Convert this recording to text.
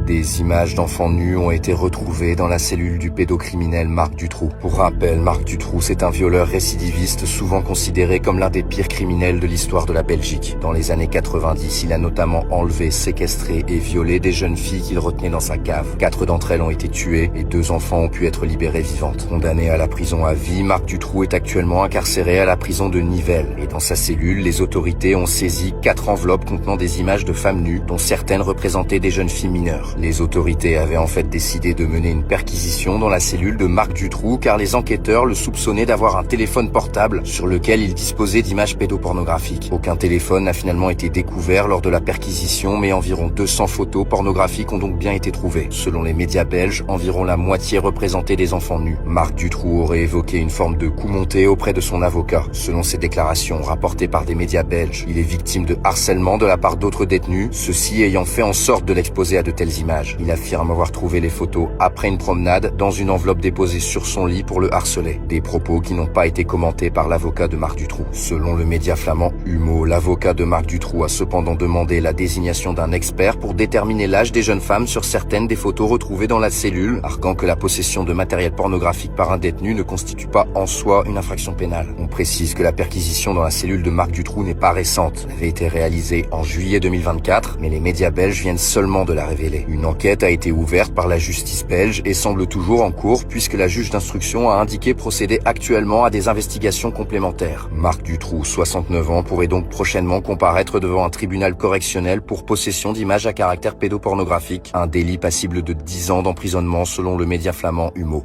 Des images d'enfants nus ont été retrouvées dans la cellule du pédocriminel Marc Dutroux. Pour rappel, Marc Dutroux, c'est un violeur récidiviste souvent considéré comme l'un des pires criminels de l'histoire de la Belgique. Dans les années 90, il a notamment enlevé, séquestré et violé des jeunes filles qu'il retenait dans sa cave. 4 d'entre elles ont été tuées et 2 enfants ont pu être libérés vivantes. Condamné à la prison à vie, Marc Dutroux est actuellement incarcéré à la prison de Nivelles. Et dans sa cellule, les autorités ont saisi 4 enveloppes contenant des images de femmes nues, dont certaines représentaient des jeunes filles mineures. Les autorités avaient en fait décidé de mener une perquisition dans la cellule de Marc Dutroux car les enquêteurs le soupçonnaient d'avoir un téléphone portable sur lequel il disposait d'images pédopornographiques. Aucun téléphone n'a finalement été découvert lors de la perquisition, mais environ 200 photos pornographiques ont donc bien été trouvées. Selon les médias belges, environ la moitié représentait des enfants nus. Marc Dutroux aurait évoqué une forme de coup monté auprès de son avocat. Selon ses déclarations rapportées par des médias belges, il est victime de harcèlement de la part d'autres détenus, ceux-ci ayant fait en sorte de l'exposer à de telles images. Il affirme avoir trouvé les photos après une promenade dans une enveloppe déposée sur son lit pour le harceler. Des propos qui n'ont pas été commentés par l'avocat de Marc Dutroux. Selon le média flamand Humo, l'avocat de Marc Dutroux a cependant demandé la désignation d'un expert pour déterminer l'âge des jeunes femmes sur certaines des photos retrouvées dans la cellule, arguant que la possession de matériel pornographique par un détenu ne constitue pas en soi une infraction pénale. On précise que la perquisition dans la cellule de Marc Dutroux n'est pas récente. Elle avait été réalisée en juillet 2024, mais les médias belges viennent seulement de la révéler. Une enquête a été ouverte par la justice belge et semble toujours en cours puisque la juge d'instruction a indiqué procéder actuellement à des investigations complémentaires. Marc Dutroux, 69 ans, pourrait donc prochainement comparaître devant un tribunal correctionnel pour possession d'images à caractère pédopornographique, un délit passible de 10 ans d'emprisonnement selon le média flamand Humo.